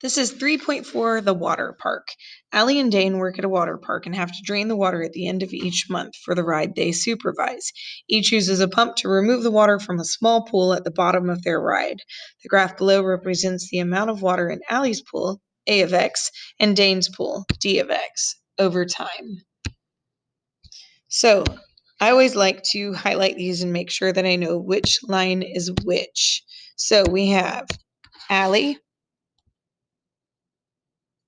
This is 3.4, the water park. Allie and Dane work at a water park and have to drain the water at the end of each month for the ride they supervise. Each uses a pump to remove the water from a small pool at the bottom of their ride. The graph below represents the amount of water in Allie's pool, A of x, and Dane's pool, D of x, over time. So I always like to highlight these and make sure that I know which line is which. So we have Allie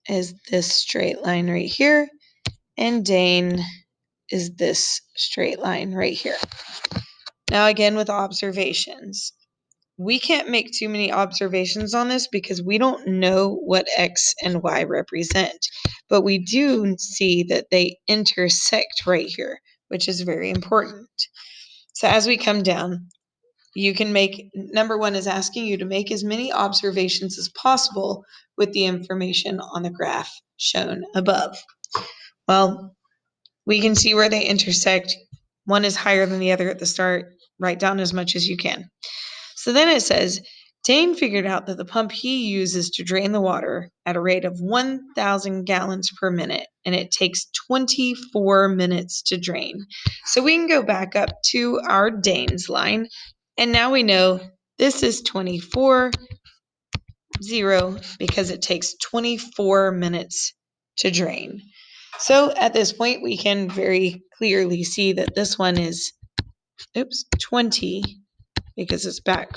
is this straight line right here, and Dane is this straight line right here. Now again with observations. We can't make too many observations on this because we don't know what X and Y represent, but we do see that they intersect right here, which is very important. So as we come down, you can make, number one is asking you to make as many observations as possible with the information on the graph shown above. Well, we can see where they intersect. One is higher than the other at the start. Write down as much as you can. So then it says, Dane figured out that the pump he uses to drain the water at a rate of 1,000 gallons per minute, and it takes 24 minutes to drain. So we can go back up to our Dane's line, and now we know this is 24, 0, because it takes 24 minutes to drain. So at this point, we can very clearly see that this one is, 20, because it's back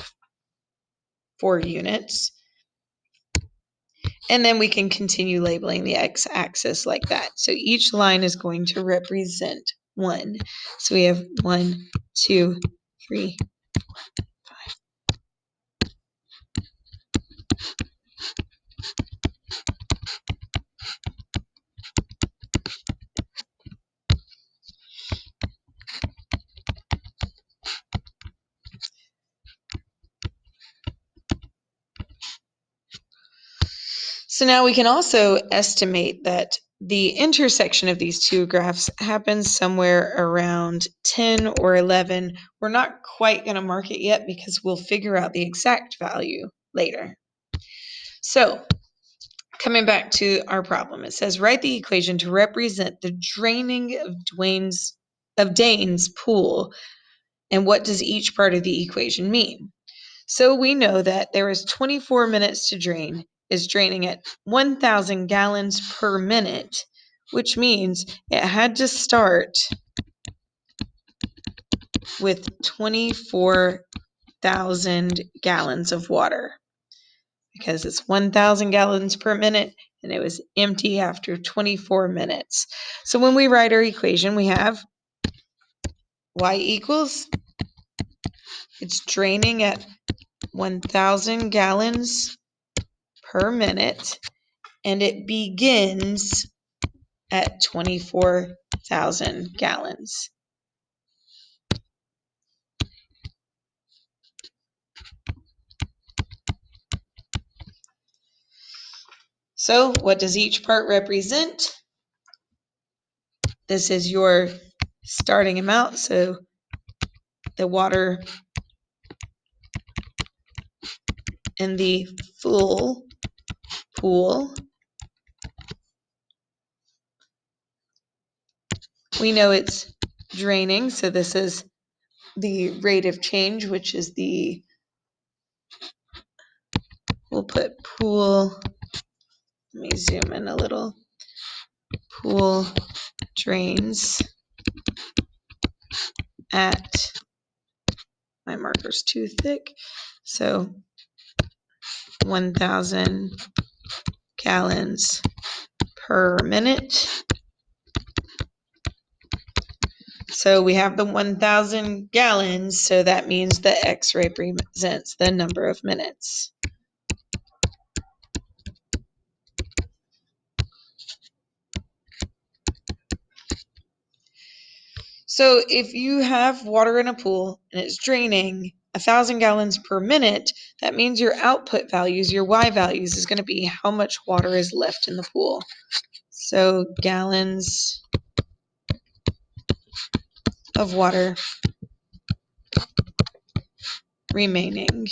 4 units. And then we can continue labeling the x-axis like that. So each line is going to represent 1. So we have 1, 2, 3, 5. So now we can also estimate that the intersection of these two graphs happens somewhere around 10 or 11. We're not quite going to mark it yet because we'll figure out the exact value later. So coming back to our problem, it says write the equation to represent the draining of Dane's pool, and what does each part of the equation mean? So we know that there is 24 minutes to drain, is draining at 1,000 gallons per minute, which means it had to start with 24,000 gallons of water because it's 1,000 gallons per minute and it was empty after 24 minutes. So when we write our equation, we have y equals, it's draining at 1,000 gallons per minute, and it begins at 24,000 gallons. So what does each part represent? This is your starting amount, so the water in the full pool. We know it's draining, so this is the rate of change, which is we'll put pool, let me zoom in a little, pool drains at, my marker's too thick, so 1,000 gallons per minute. So we have the 1,000 gallons, so that means the X represents the number of minutes. So if you have water in a pool and it's draining 1,000 gallons per minute, that means your output values, your Y values, is going to be how much water is left in the pool. So gallons of water remaining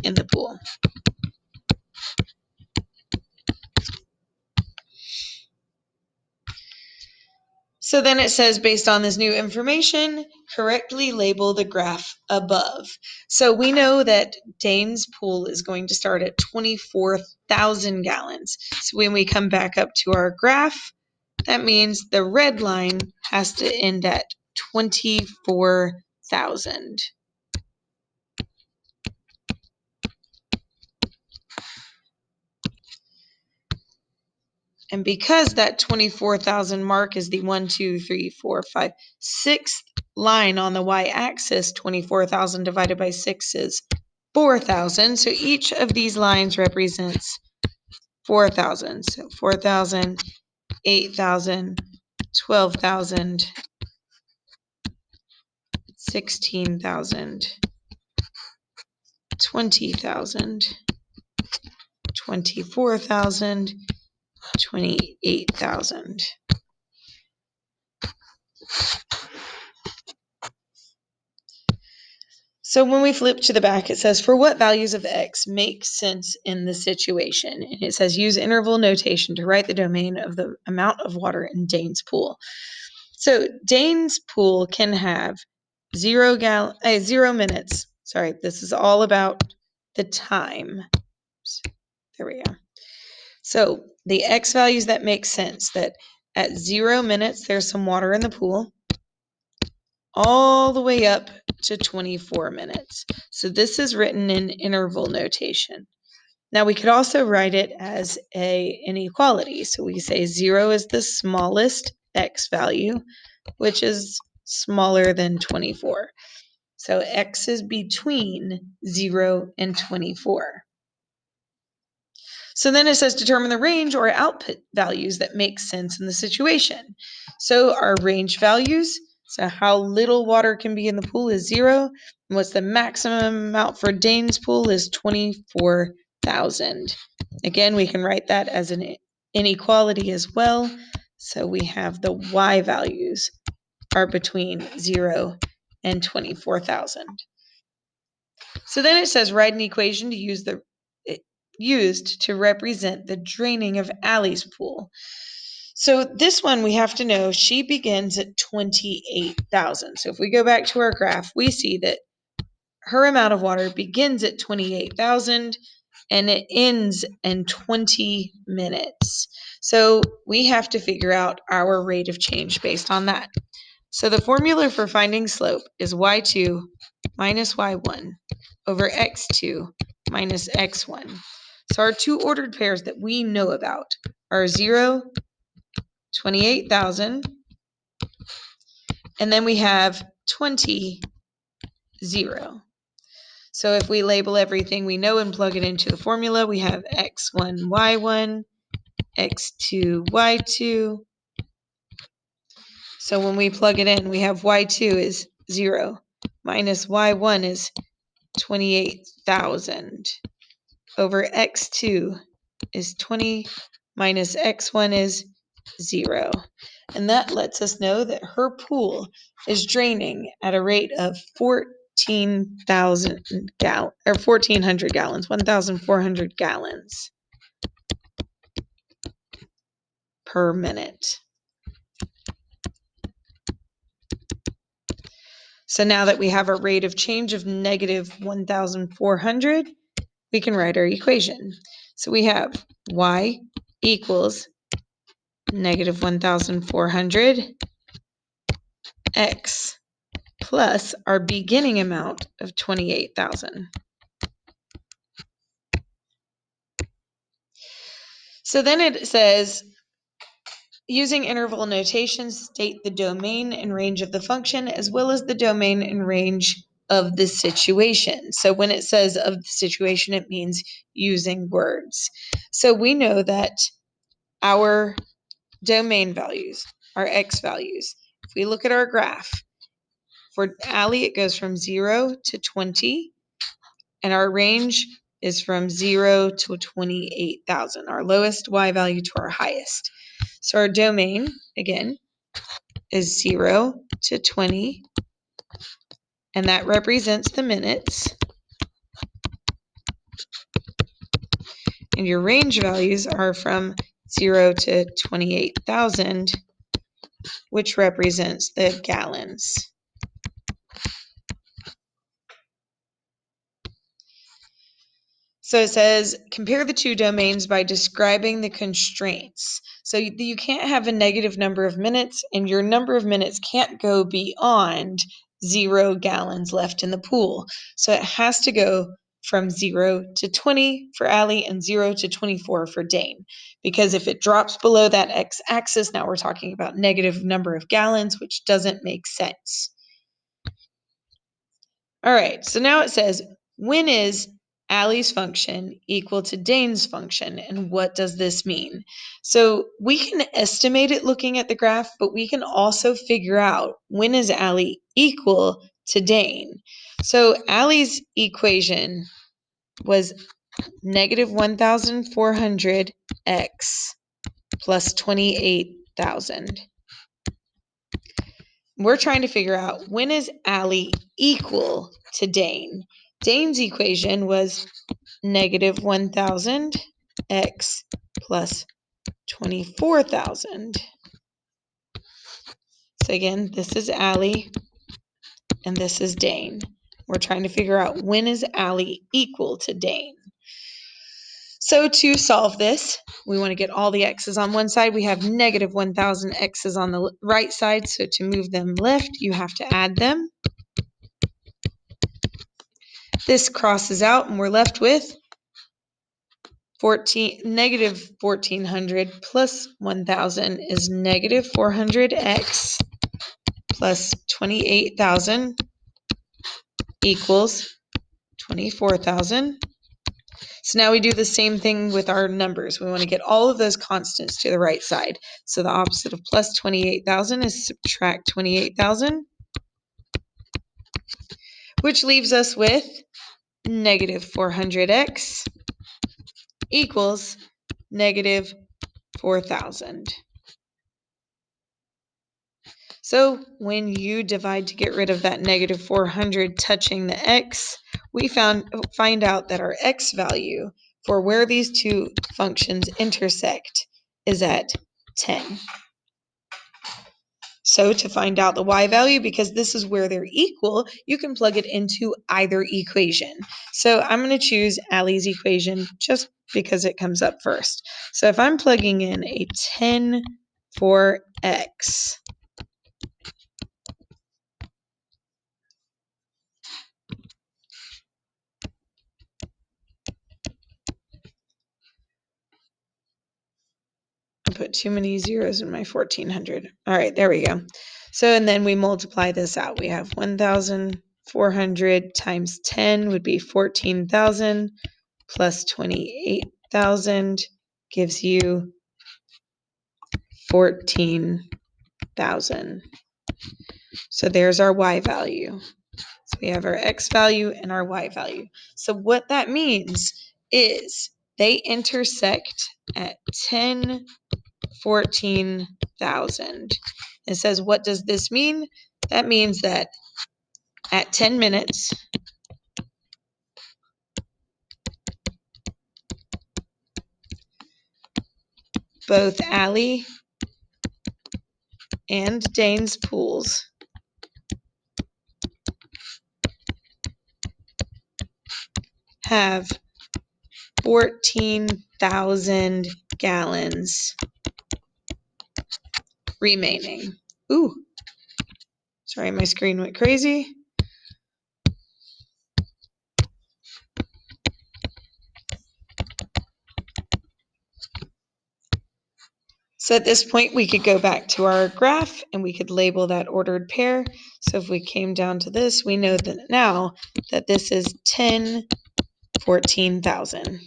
in the pool. So then it says, based on this new information, correctly label the graph above. So we know that Dane's pool is going to start at 24,000 gallons. So when we come back up to our graph, that means the red line has to end at 24,000. And because that 24,000 mark is the 1, 2, 3, 4, 5, 6th line on the y-axis, 24,000 divided by 6 is 4,000. So each of these lines represents 4,000. So 4,000, 8,000, 12,000, 16,000, 20,000, 24,000, 28,000. So when we flip to the back, it says, for what values of x make sense in the situation? And it says, use interval notation to write the domain of the amount of water in Dane's pool. So Dane's pool can have 0 minutes. Sorry, this is all about the time. There we go. So the x values that make sense, that at 0 minutes, there's some water in the pool, all the way up to 24 minutes. So this is written in interval notation. Now we could also write it as an inequality. So we say 0 is the smallest x value, which is smaller than 24. So x is between 0 and 24. So then it says determine the range or output values that make sense in the situation. So our range values, so how little water can be in the pool, is 0. And what's the maximum amount for Dane's pool is 24,000. Again, we can write that as an inequality as well. So we have the y values are between 0 and 24,000. So then it says write an equation to used to represent the draining of Allie's pool. So this one we have to know she begins at 28,000. So if we go back to our graph, we see that her amount of water begins at 28,000 and it ends in 20 minutes. So we have to figure out our rate of change based on that. So the formula for finding slope is y2 minus y1 over x2 minus x1. So our two ordered pairs that we know about are 0, 28,000, and then we have 20, 0. So if we label everything we know and plug it into the formula, we have x1, y1, x2, y2. So when we plug it in, we have y2 is 0 minus y1 is 28,000 over x2 is 20 minus x1 is 0. And that lets us know that her pool is draining at a rate of 14,000 gallons, or 1,400 gallons, 1,400 gallons per minute. So now that we have a rate of change of negative 1,400, we can write our equation. So we have y equals negative 1,400 x plus our beginning amount of 28,000. So then it says, using interval notation, state the domain and range of the function as well as the domain and range of the situation. So when it says of the situation, it means using words. So we know that our domain values are x values. If we look at our graph, for Allie, it goes from 0 to 20, and our range is from 0 to 28,000, our lowest y value to our highest. So our domain, again, is 0 to 20, and that represents the minutes. And your range values are from 0 to 28,000, which represents the gallons. So it says, compare the two domains by describing the constraints. So you can't have a negative number of minutes, and your number of minutes can't go beyond 0 gallons left in the pool. So it has to go from 0 to 20 for Allie and 0 to 24 for Dane. Because if it drops below that x-axis, now we're talking about negative number of gallons, which doesn't make sense. All right, so now it says, when is Allie's function equal to Dane's function, and what does this mean? So we can estimate it looking at the graph, but we can also figure out when is Allie equal to Dane. So Allie's equation was negative 1,400x plus 28,000. We're trying to figure out when is Allie equal to Dane. Dane's equation was negative 1,000 x plus 24,000. So again, this is Allie and this is Dane. We're trying to figure out when is Allie equal to Dane. So to solve this, we want to get all the x's on one side. We have negative 1,000 x's on the right side, so to move them left, you have to add them. This crosses out and we're left with negative 1,400 plus 1,000 is negative 400x plus 28,000 equals 24,000. So now we do the same thing with our numbers. We want to get all of those constants to the right side. So the opposite of plus 28,000 is subtract 28,000, which leaves us with negative 400x equals negative 4,000. So when you divide to get rid of that negative 400 touching the x, we find out that our x value for where these two functions intersect is at 10. So to find out the y value, because this is where they're equal, you can plug it into either equation. So I'm going to choose Allie's equation just because it comes up first. So if I'm plugging in a 10 for x, I put too many zeros in my 1,400. All right, there we go. So, and then we multiply this out. We have 1,400 times 10 would be 14,000 plus 28,000 gives you 14,000. So there's our y value. So we have our x value and our y value. So what that means is they intersect at 10, 14,000. It says, what does this mean? That means that at 10 minutes, both Allie and Dane's pools have 14,000 gallons remaining. Ooh, sorry, my screen went crazy. So at this point, we could go back to our graph and we could label that ordered pair. So if we came down to this, we know that now that this is 10, 14,000.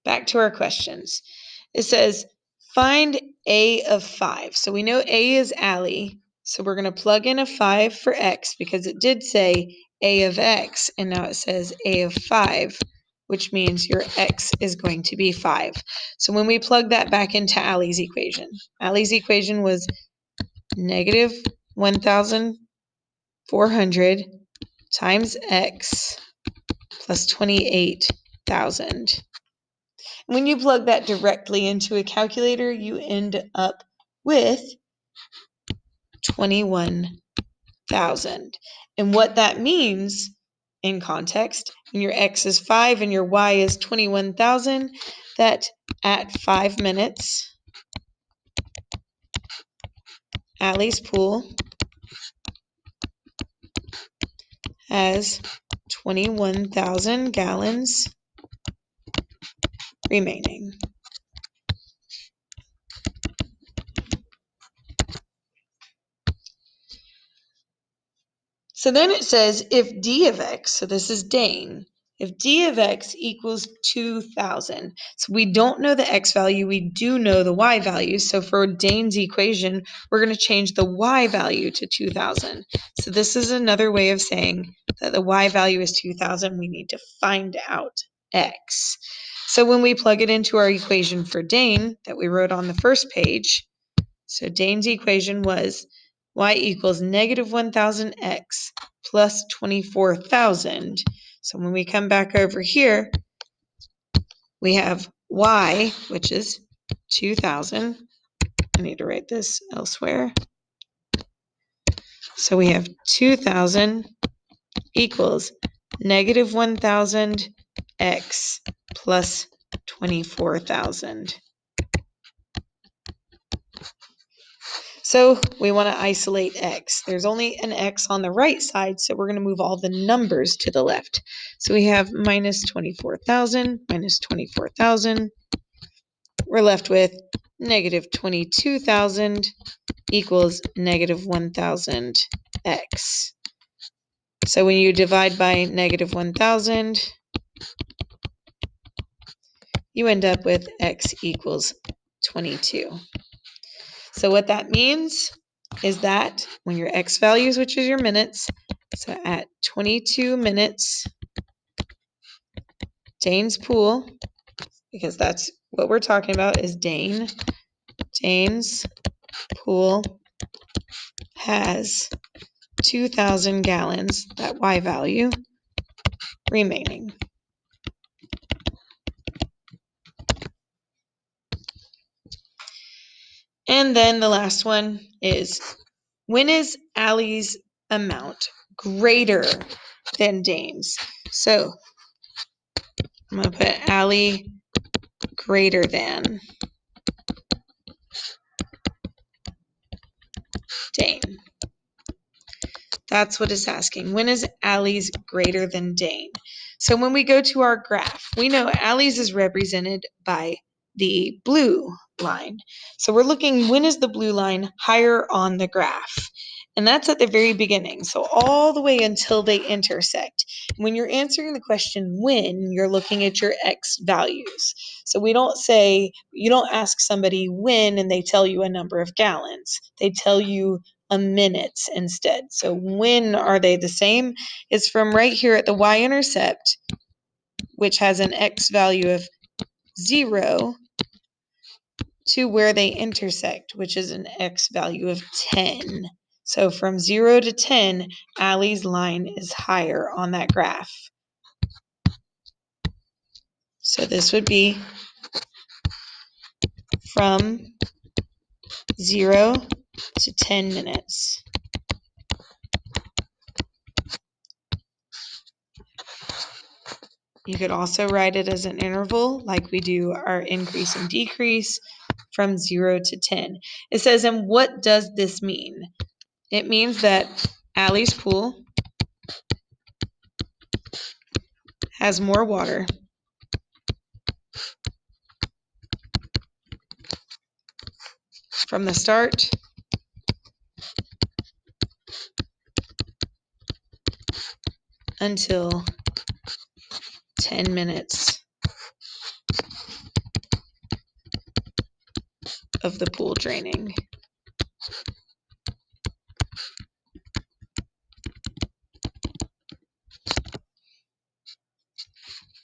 Back to our questions. It says, find A of 5. So we know A is Allie. So we're going to plug in a 5 for x because it did say A of x, and now it says A of 5, which means your x is going to be 5. So when we plug that back into Allie's equation was negative 1,400 times x plus 28 21,000. When you plug that directly into a calculator, you end up with 21,000. And what that means in context, when your x is 5 and your y is 21,000, that at 5 minutes, Allie's pool has 21,000 gallons remaining. So then it says if d of x, so this is Dane, if d of x equals 2,000, so we don't know the x value, we do know the y value. So for Dane's equation, we're going to change the y value to 2,000. So this is another way of saying that the y value is 2,000. We need to find out x. So when we plug it into our equation for Dane that we wrote on the first page, so Dane's equation was y equals negative 1,000x plus 24,000. So when we come back over here, we have y, which is 2,000. I need to write this elsewhere. So we have 2,000 equals negative 1,000x plus 24,000. So we want to isolate x. There's only an x on the right side, so we're going to move all the numbers to the left. So we have minus 24,000, minus 24,000. We're left with negative 22,000 equals negative 1,000x. So when you divide by negative 1,000, you end up with x equals 22. So what that means is that when your x values, which is your minutes, so at 22 minutes, Dane's pool, because that's what we're talking about is Dane. Dane's pool has 2,000 gallons, that y value, remaining. And then the last one is, when is Allie's amount greater than Dane's? So I'm going to put Allie greater than Dane. That's what it's asking. When is Allie's greater than Dane? So when we go to our graph, we know Allie's is represented by the blue line. So we're looking, when is the blue line higher on the graph? And that's at the very beginning. So all the way until they intersect. When you're answering the question when, you're looking at your x values. So we don't say, you don't ask somebody when and they tell you a number of gallons. They tell you a minutes instead. So when are they the same? It's from right here at the y-intercept, which has an x value of 0, to where they intersect, which is an x value of 10. So from 0 to 10, Allie's line is higher on that graph. So this would be from 0 to 10 minutes. You could also write it as an interval, like we do our increase and decrease from 0 to 10. It says, and what does this mean? It means that Allie's pool has more water from the start until 10 minutes of the pool draining.